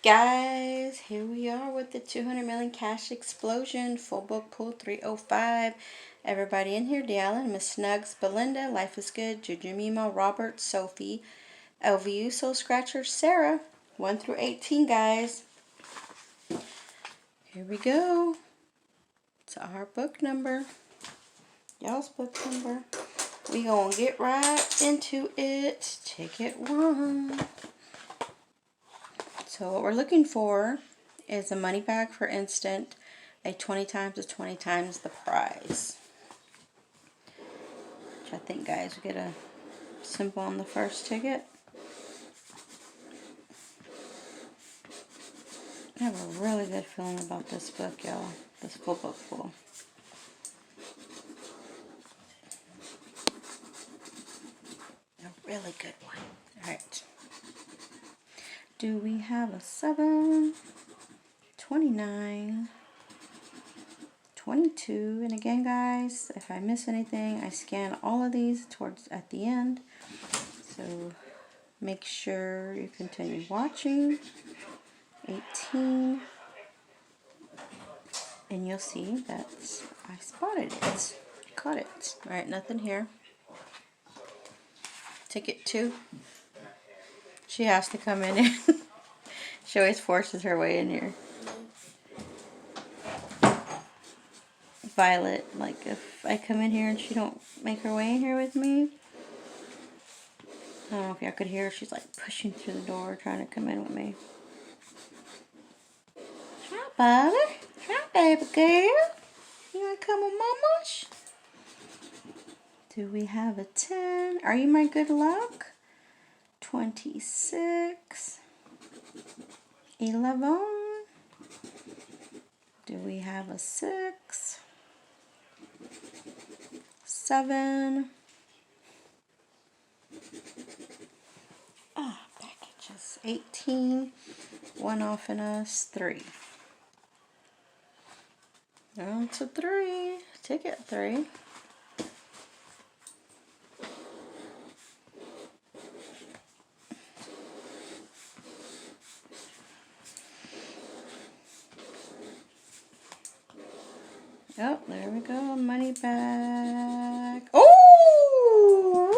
Guys, here we are with the 200 million cash explosion. Full book pull 305. Everybody in here: Deallen, Miss Snugs, Belinda, Life is Good, Juju Mimo, Robert, Sophie, LVU, Soul Scratcher, Sarah. 1 through 18, guys. Here we go. It's our book number. Y'all's book number. We gonna get right into it. Ticket 1. So what we're looking for is a money bag for instant. A 20 times is 20 times the prize. Which I think, guys, we get a symbol on the first ticket. I have a really good feeling about this book, y'all. This full book full. A really good one. Alright. Do we have a 7, 29, 22, and again, guys, if I miss anything, I scan all of these towards at the end. So make sure you continue watching. 18, and you'll see that I spotted it. Caught it. Alright, nothing here. Ticket 2. She has to come in here. She always forces her way in here. Violet, like if I come in here and she don't make her way in here with me, I don't know if y'all could hear her, she's like pushing through the door trying to come in with me. Hi, Violet. Hi, baby girl. You wanna come with mama? Do we have a 10? Are you my good luck? 26. 11. Do we have a 6? 7. Packages. 18. 1 off in us. 3. On to 3. Ticket 3. Oh, there we go. Money bag. Oh!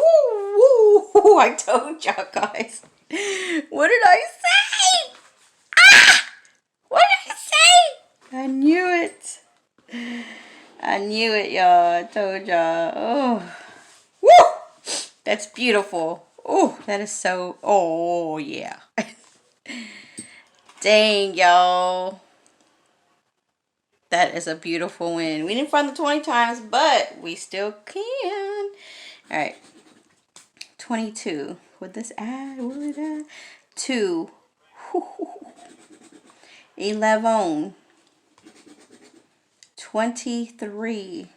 Woo, woo. I told y'all, guys. What did I say? Ah! What did I say? I knew it. I knew it, y'all. I told y'all. Oh. Woo! That's beautiful. Oh, that is so... Oh, yeah. Dang, y'all. That is a beautiful win. We didn't find the 20 times, but we still can. Alright. 22. Would this add? Will it add? 2. 11. 23.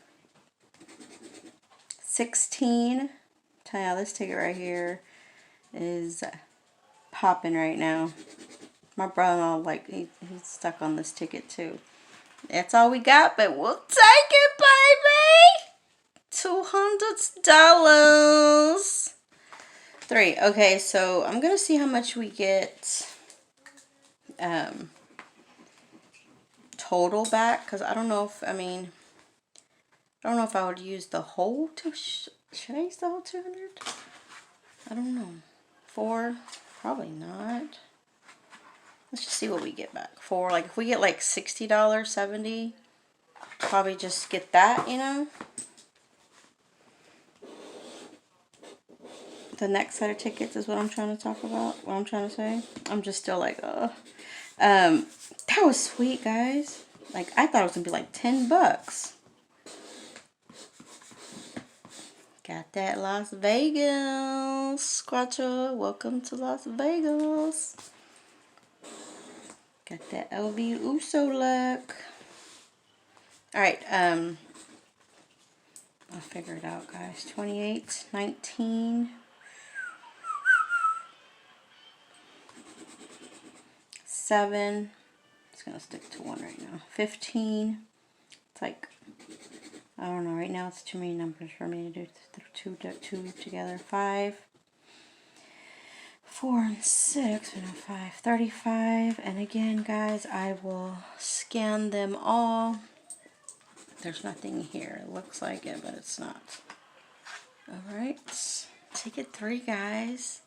16. Tell y'all, this ticket right here is popping right now. My brother-in-law, like, he's stuck on this ticket too. That's all we got, but we'll take it, baby. $200. 3. Okay, so I'm gonna see how much we get total back, because I don't know if, I don't know if I would use the whole should I use the whole 200? I don't know. 4, probably not. Let's just see what we get back. 4, like if we get like $60, $70, probably just get that, you know. The next set of tickets is what I'm trying to talk about. What I'm trying to say. I'm just still like, that was sweet, guys. Like, I thought it was gonna be like $10. Got that Las Vegas. Squatcha, welcome to Las Vegas. Got that LV Uso luck. Alright, I'll figure it out, guys. 28, 19. 7. It's gonna stick to 1 right now. 15. It's like, I don't know, right now it's too many numbers for me to do two together. 5. 4 and 6, 5, 35. And again, guys, I will scan them all. There's nothing here. It looks like it, but it's not. All right. Ticket 3, guys.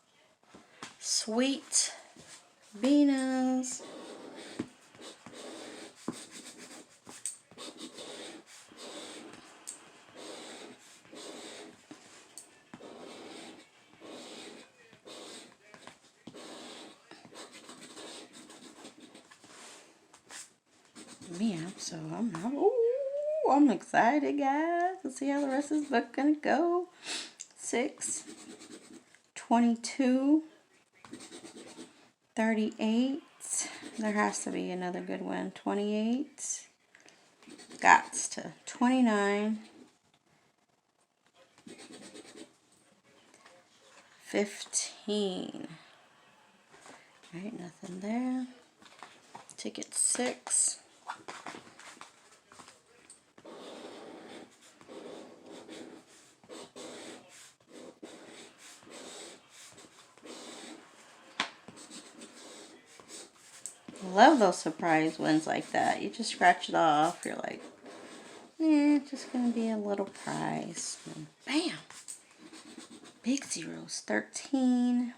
Sweet Venus. So I'm excited, guys, to see how the rest of this book gonna go. 6, 22, 38. There has to be another good one. 28. Gots to 29. 15. Alright, nothing there. Ticket 6. Love those surprise ones like that. You just scratch it off. You're like, it's just going to be a little prize. And bam! Big zeros. 13,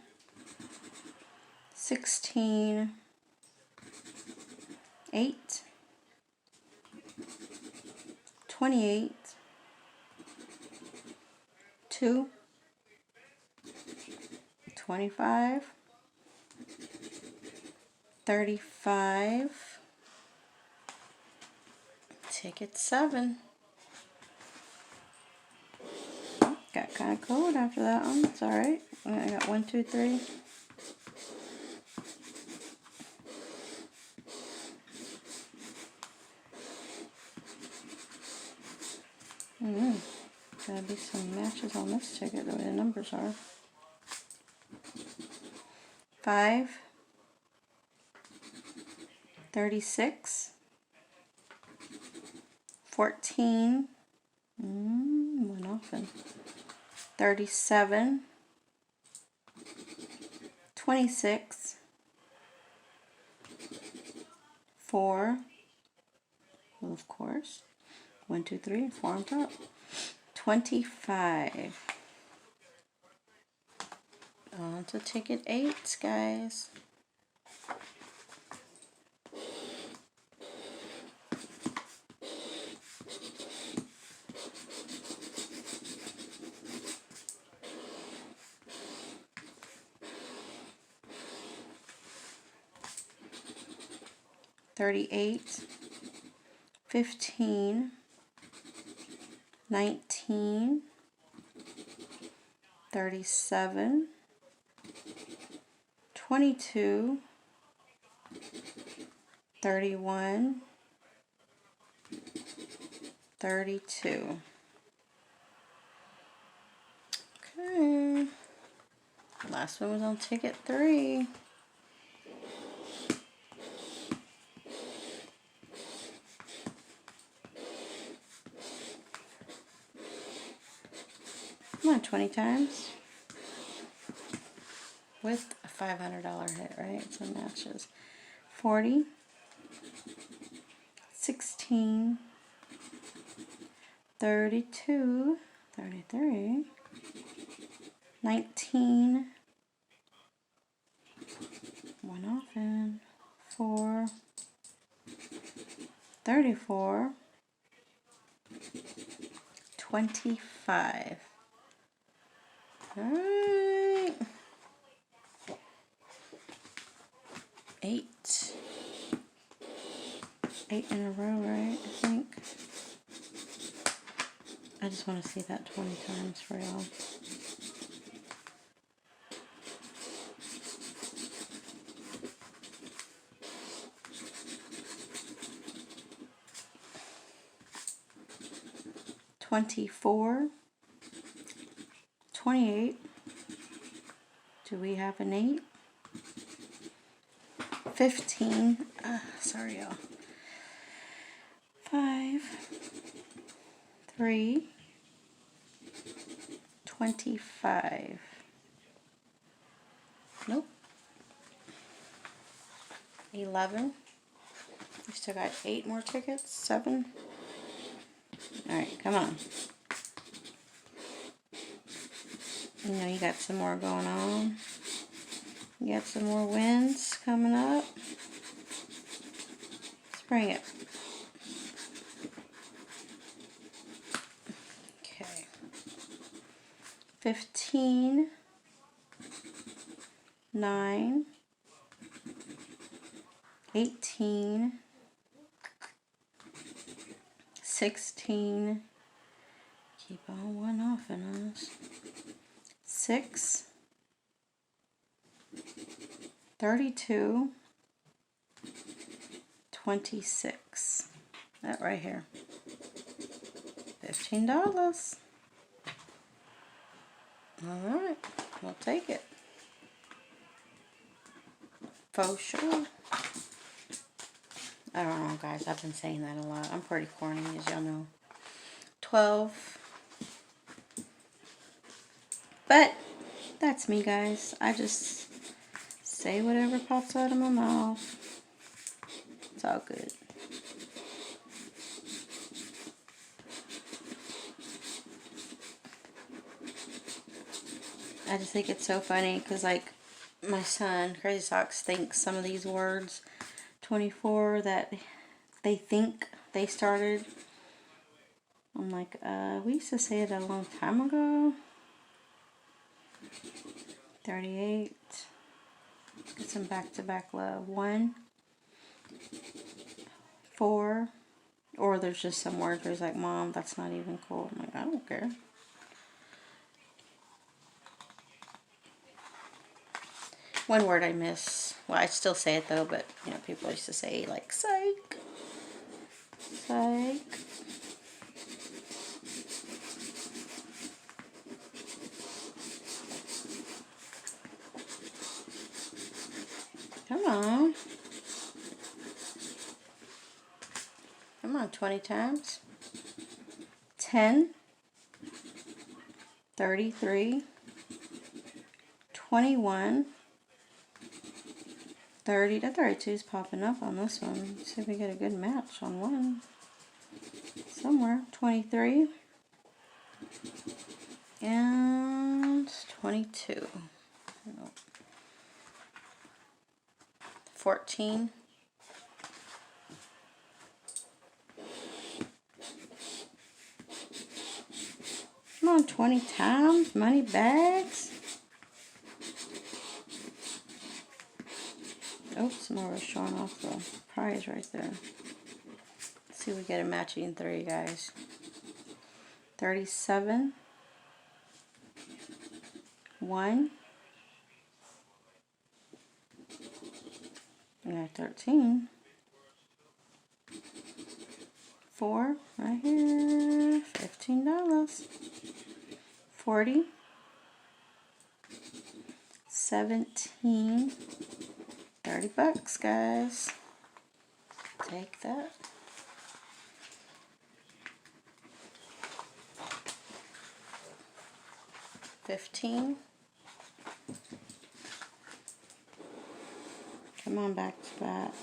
16, 8, 28, 2, 25, 35, ticket 7. Got kind of cold after that one. It's alright. I got 1, 2, 3. Gotta be some matches on this ticket the way the numbers are. 5, 36, 14, went off in 37, 26, 4, well, of course, 1, 2, 3, 4 on top, 25. On to ticket 8, guys. $38, $15, $19, $37, $22, $31, $32. Okay. Last one was on ticket 3. Come on, 20 times. With a $500 hit, right? So matches. 40, 16, 32, 33, 19, one off in, 4, 34, 25. Alright. 8. 8 in a row, right? I think. I just want to see that 20 times for y'all. $24, $28. Do we have an 8? 15. Sorry, y'all. 5, 3, 25. Nope. 11. We still got 8 more tickets. 7. Alright, come on. You know you got some more going on. You got some more wins coming up. Let's bring it. Okay. 15. 9. 18. 16. Keep on one off in us. 6. 32. 26. That right here. $15. Alright, we'll take it. For sure. I don't know, guys. I've been saying that a lot. I'm pretty corny, as y'all know. 12. But that's me, guys. I just say whatever pops out of my mouth. It's all good. I just think it's so funny because, like, my son, Crazy Socks, thinks some of these words, 24, that they think they started. I'm like, we used to say it a long time ago. 38. Let's get some back-to-back love. 1. 4. Or there's just some words where he's like, Mom, that's not even cool. I'm like, I don't care. One word I miss. Well, I still say it though, but you know, people used to say like psych. Psych. Come on. Come on, 20 times. 10. 33. 21. 30 to 32 is popping up on this one. Let's see if we get a good match on one. Somewhere. 23. And 22. 14. 20 times. Money bags. Oops, some more was showing off the prize right there. Let's see if we get a matching 3, guys. 37. 1. We got 13. 4 right here. $15. 40. 17. $30, guys. Take that. 15. Come on, back to back.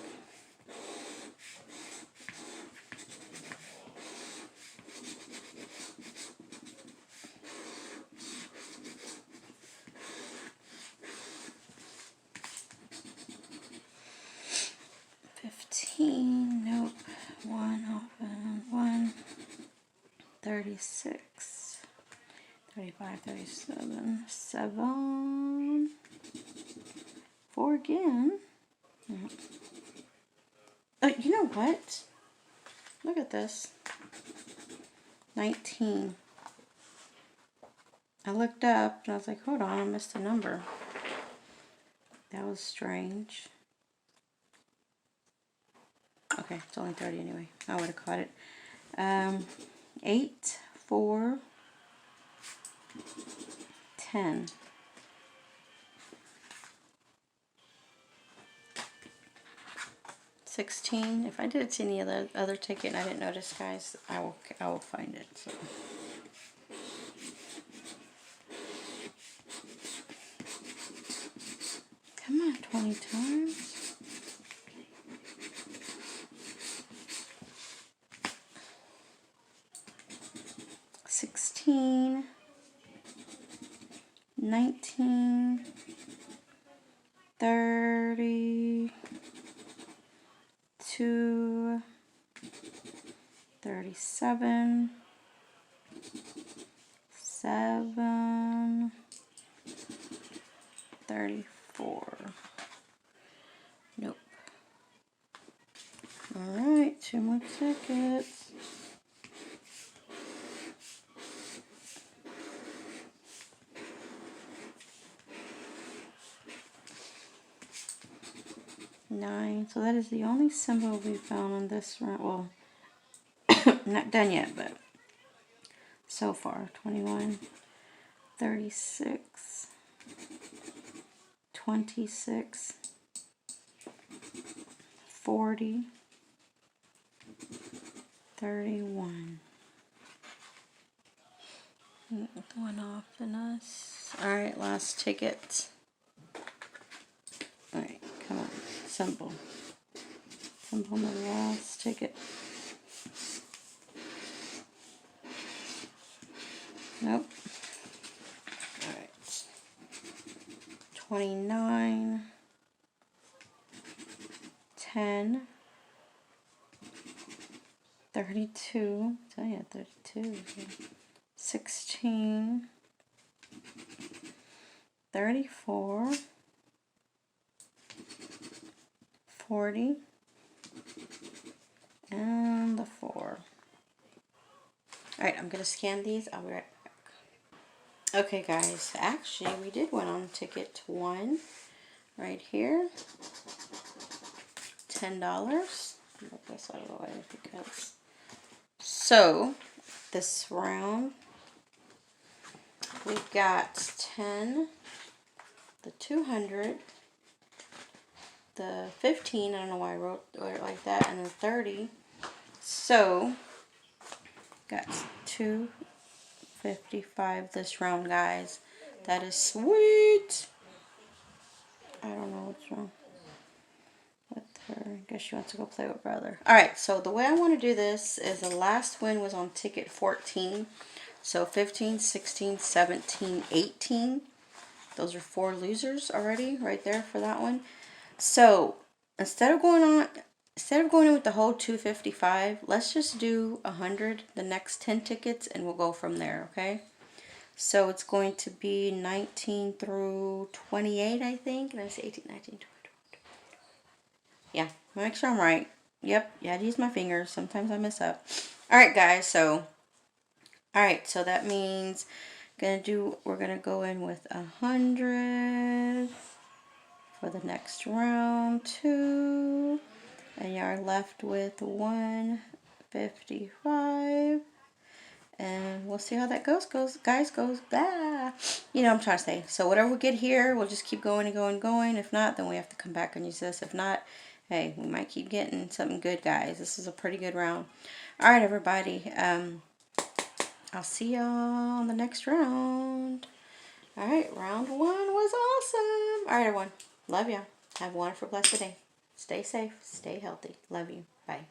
15, nope. 1 open, 1. 36, 35, 37, 7. 4 again. You know what? Look at this. 19. I looked up and I was like, hold on, I missed a number. That was strange. Okay, it's only 30 anyway. I would have caught it. 8, 4, 10. 16. If I did see any other ticket and I didn't notice, guys, I will find it. So. Come on, 20 times. 18, 19, 30, 2, 37, 7, 34. Nope. Alright, 2 more tickets. Nine. So that is the only symbol we found on this round. Well, not done yet, but so far. 21, 36, 26, 40, 31. One off in us. Alright, last ticket. Alright, come on. Symbol. Symbol on the last ticket. Nope. Alright. 29. 10. 32. Oh yeah, 32. 16. 34. 40. And the 4. Alright, I'm going to scan these. I'll be right back. Okay, guys. Actually, we did win on ticket 1. Right here. $10. Move this out of the way because... So, this round, we got 10, the 200, the 15, I don't know why I wrote it like that, and the 30. So, got 255 this round, guys. That is sweet. I don't know what's wrong with her. I guess she wants to go play with brother. Alright, so the way I want to do this is the last win was on ticket 14. So 15, 16, 17, 18. Those are 4 losers already right there for that one. So instead of going in with the whole 255, let's just do 100 the next 10 tickets and we'll go from there, okay? So it's going to be 19 through 28, I think. And I say 18, 19, 20. Yeah, make sure I'm right. Yep, you had to use my fingers. Sometimes I mess up. Alright, guys, so that means we're gonna go in with 100 for the next round 2. And you're left with 155. And we'll see how that goes. Guys, blah. You know what I'm trying to say. So whatever we get here, we'll just keep going and going and going. If not, then we have to come back and use this. If not, hey, we might keep getting something good, guys. This is a pretty good round. All right, everybody. I'll see y'all on the next round. All right, round 1 was awesome. All right, everyone. Love y'all. Have a wonderful, blessed day. Stay safe. Stay healthy. Love you. Bye.